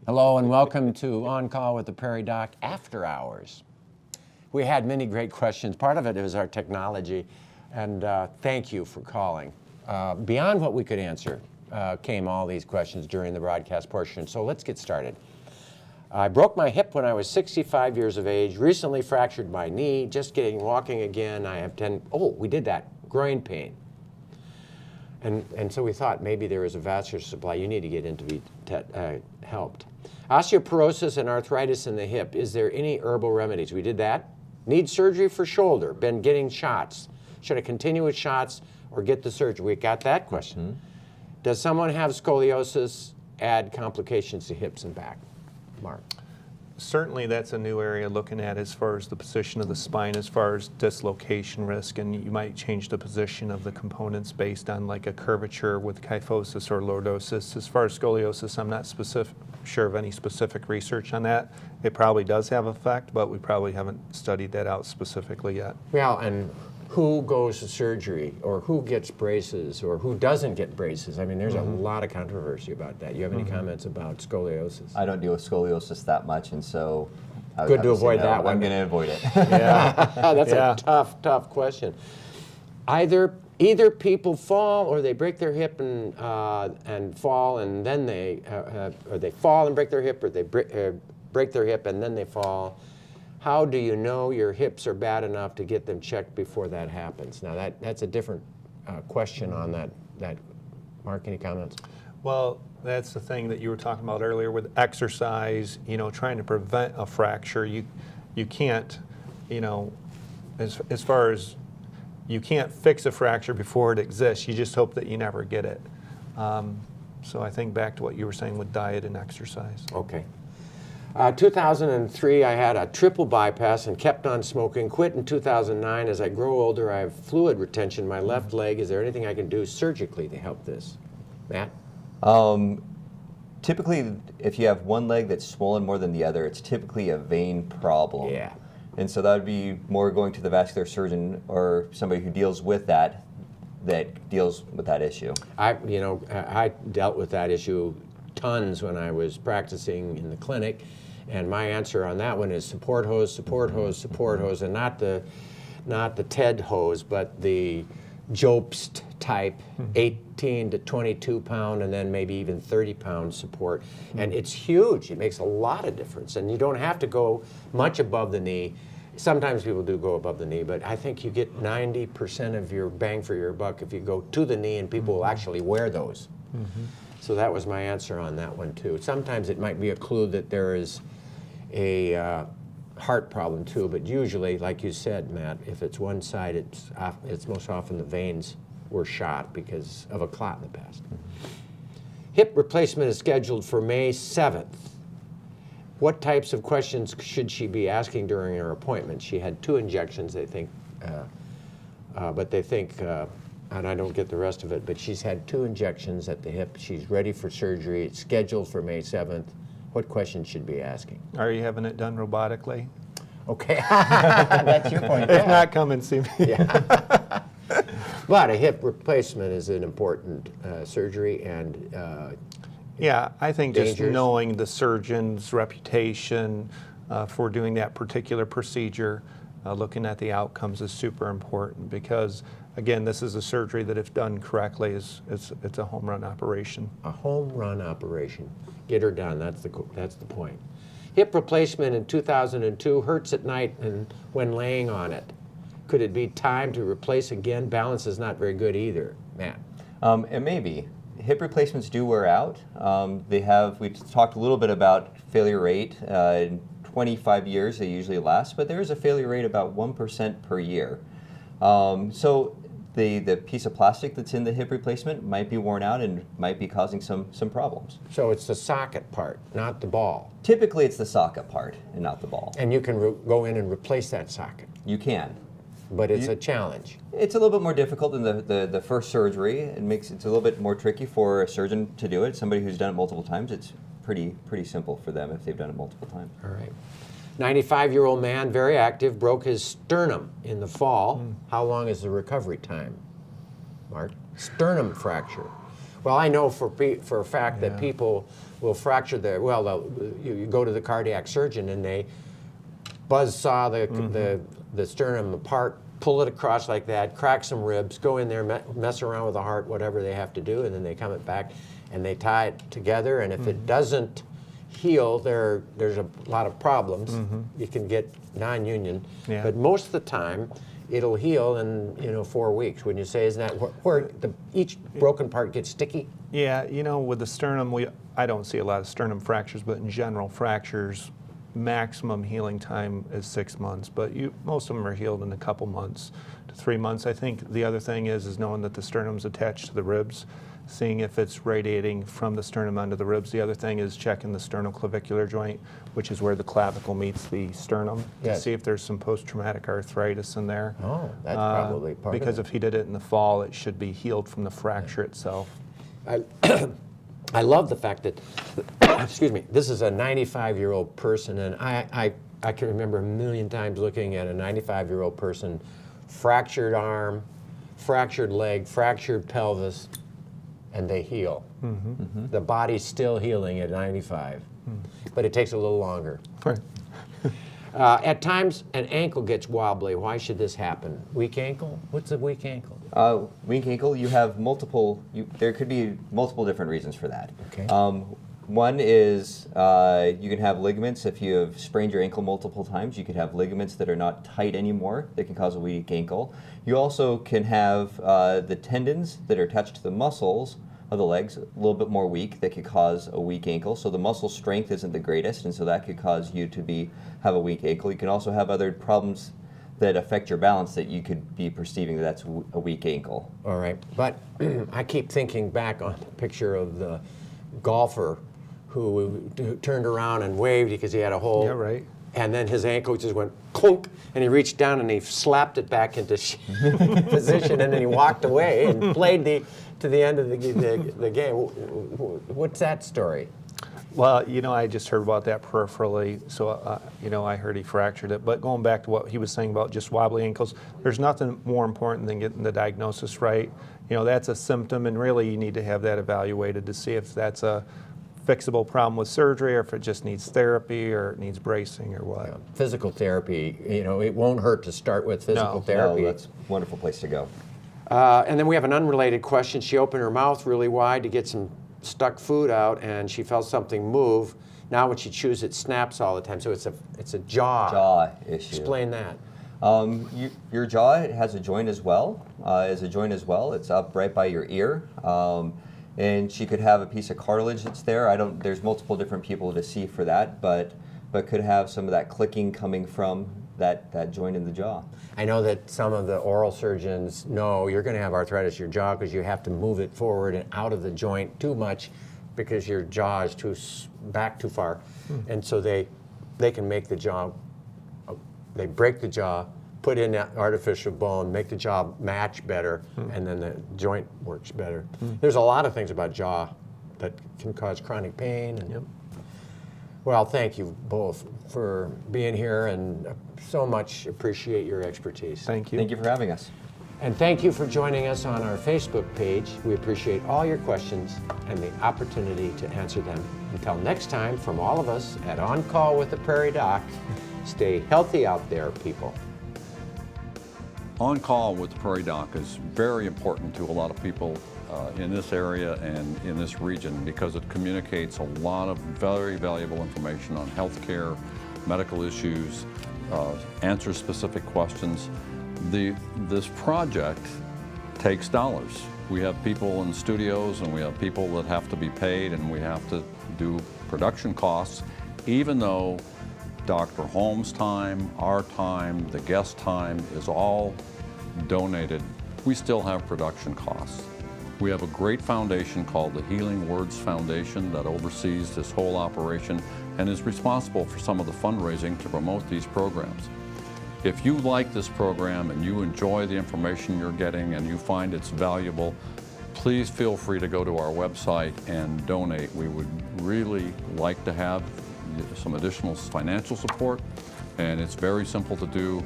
Hello and welcome to On Call with the Prairie Doc After Hours. We had many great questions. Part of it was our technology, and thank you for calling. Beyond what we could answer came all these questions during the broadcast portion, so let's get started. I broke my hip when I was 65 years of age, recently fractured my knee, just getting walking again. I have we did that, groin pain. And so we thought maybe there was a vascular supply. You need to get in to be helped. Osteoporosis and arthritis in the hip. Is there any herbal remedies? We did that. Need surgery for shoulder. Been getting shots. Should I continue with shots or get the surgery? We got that question. Mm-hmm. Does someone have scoliosis add complications to hips and back? Mark. Certainly that's a new area looking at as far as the position of the spine, as far as dislocation risk, and you might change the position of the components based on like a curvature with kyphosis or lordosis. As far as scoliosis, I'm not sure of any specific research on that. It probably does have effect, but we probably haven't studied that out specifically yet. Well, and who goes to surgery, or who gets braces, or who doesn't get braces? I mean, there's a lot of controversy about that. You have any comments about scoliosis? I don't deal with scoliosis that much, and so good to avoid that one. I'm going to avoid it. Yeah, that's a tough question. Either people fall, or they break their hip and fall, and then or they fall and break their hip, or they break their hip and then they fall. How do you know your hips are bad enough to get them checked before that happens? Now that's a different question on that. Mark, any comments? Well, that's the thing that you were talking about earlier with exercise, trying to prevent a fracture. You can't, as far as you can't fix a fracture before it exists. You just hope that you never get it. So I think back to what you were saying with diet and exercise. Okay. 2003, I had a triple bypass and kept on smoking. Quit in 2009. As I grow older, I have fluid retention in my left leg. Is there anything I can do surgically to help this? Matt? Typically, if you have one leg that's swollen more than the other, it's typically a vein problem. Yeah. And so that would be more going to the vascular surgeon or somebody who deals with that issue. I dealt with that issue tons when I was practicing in the clinic, and my answer on that one is support hose, support hose, support hose, and not the TED hose, but the Jobst type, 18 to 22 pound, and then maybe even 30 pound support. And it's huge. It makes a lot of difference, and you don't have to go much above the knee. Sometimes people do go above the knee, but I think you get 90% of your bang for your buck if you go to the knee, and people will actually wear those. So that was my answer on that one too. Sometimes it might be a clue that there is a heart problem too, but usually, like you said, Matt, if it's one side, it's most often the veins were shot because of a clot in the past. Hip replacement is scheduled for May 7th. What types of questions should she be asking during her appointment? She had 2 injections, they think, but they think, and I don't get the rest of it, but she's had 2 injections at the hip. She's ready for surgery. It's scheduled for May 7th. What questions should be asking? Are you having it done robotically? Okay, that's your point. If not, come and see me. Yeah. But a hip replacement is an important surgery, and yeah, I think just dangers. Knowing the surgeon's reputation for doing that particular procedure, looking at the outcomes is super important because, again, this is a surgery that, if done correctly, it's a home run operation. A home run operation. Get her done. That's the point. Hip replacement in 2002 hurts at night and when laying on it. Could it be time to replace again? Balance is not very good either, Matt. It may be. Hip replacements do wear out. We talked a little bit about failure rate. In 25 years they usually last, but there is a failure rate about 1% per year. So the piece of plastic that's in the hip replacement might be worn out and might be causing some problems. So it's the socket part, not the ball. Typically it's the socket part and not the ball. And you can go in and replace that socket. You can. But it's a challenge. It's a little bit more difficult than the first surgery. It's a little bit more tricky for a surgeon to do it. Somebody who's done it multiple times, it's pretty simple for them if they've done it multiple times. All right. 95-year-old man, very active, broke his sternum in the fall. How long is the recovery time, Mark? Sternum fracture. Well, I know for a fact that people will fracture you go to the cardiac surgeon and they buzz saw the sternum apart, pull it across like that, crack some ribs, go in there, mess around with the heart, whatever they have to do, and then they come it back and they tie it together. And if it doesn't heal, there's a lot of problems. You can get non-union, but most of the time it'll heal in 4 weeks. Wouldn't you say? Isn't that where each broken part gets sticky? Yeah, with the sternum, I don't see a lot of sternum fractures, but in general, fractures, maximum healing time is 6 months, but most of them are healed in a couple months to 3 months. I think the other thing is knowing that the sternum's attached to the ribs, seeing if it's radiating from the sternum onto the ribs. The other thing is checking the sternoclavicular joint, which is where the clavicle meets the sternum, to see if there's some post-traumatic arthritis in there. Oh, that's probably part of it. Because if he did it in the fall, it should be healed from the fracture itself. I love the fact that, excuse me, this is a 95-year-old person, and I can remember a million times looking at a 95-year-old person, fractured arm, fractured leg, fractured pelvis, and they heal. The body's still healing at 95, but it takes a little longer. Right. At times, an ankle gets wobbly. Why should this happen? Weak ankle? What's a weak ankle? Weak ankle, you have there could be multiple different reasons for that. Okay. One is you can have ligaments. If you have sprained your ankle multiple times, you could have ligaments that are not tight anymore that can cause a weak ankle. You also can have the tendons that are attached to the muscles of the legs a little bit more weak that could cause a weak ankle. So the muscle strength isn't the greatest, and so that could cause you to have a weak ankle. You can also have other problems that affect your balance that you could be perceiving that that's a weak ankle. All right, but I keep thinking back on the picture of the golfer who turned around and waved because he had a hole. Yeah, right. And then his ankle just went clunk, and he reached down and he slapped it back into position, and then he walked away and played to the end of the game. What's that story? Well, I just heard about that peripherally, so, I heard he fractured it. But going back to what he was saying about just wobbly ankles, there's nothing more important than getting the diagnosis right. That's a symptom, and really you need to have that evaluated to see if that's a fixable problem with surgery, or if it just needs therapy, or it needs bracing, or what. Physical therapy, it won't hurt to start with physical therapy. No, that's a wonderful place to go. And then we have an unrelated question. She opened her mouth really wide to get some stuck food out, and she felt something move. Now when she chews, it snaps all the time. So it's a jaw issue. Explain that. Your jaw has a joint as well. It's up right by your ear. And she could have a piece of cartilage that's there. There's multiple different people to see for that, but could have some of that clicking coming from that joint in the jaw. I know that some of the oral surgeons know you're going to have arthritis in your jaw because you have to move it forward and out of the joint too much because your jaw is back too far. And so they can make the jaw, they break the jaw, put in that artificial bone, make the jaw match better, and then the joint works better. There's a lot of things about jaw that can cause chronic pain. And, well, thank you both for being here, and so much appreciate your expertise. Thank you. Thank you for having us. And thank you for joining us on our Facebook page. We appreciate all your questions and the opportunity to answer them. Until next time, from all of us at On Call with the Prairie Doc, stay healthy out there, people. On Call with the Prairie Doc is very important to a lot of people in this area and in this region because it communicates a lot of very valuable information on healthcare, medical issues, answers specific questions. This project takes dollars. We have people in studios, and we have people that have to be paid, and we have to do production costs, even though Dr. Holm's time, our time, the guest time is all donated. We still have production costs. We have a great foundation called the Healing Words Foundation that oversees this whole operation and is responsible for some of the fundraising to promote these programs. If you like this program and you enjoy the information you're getting and you find it's valuable, please feel free to go to our website and donate. We would really like to have some additional financial support, and it's very simple to do.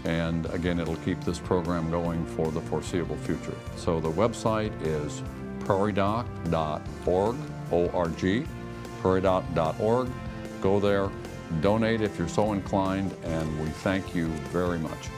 And again, it'll keep this program going for the foreseeable future. So the website is prairiedoc.org, O-R-G, prairiedoc.org. Go there, donate if you're so inclined, and we thank you very much.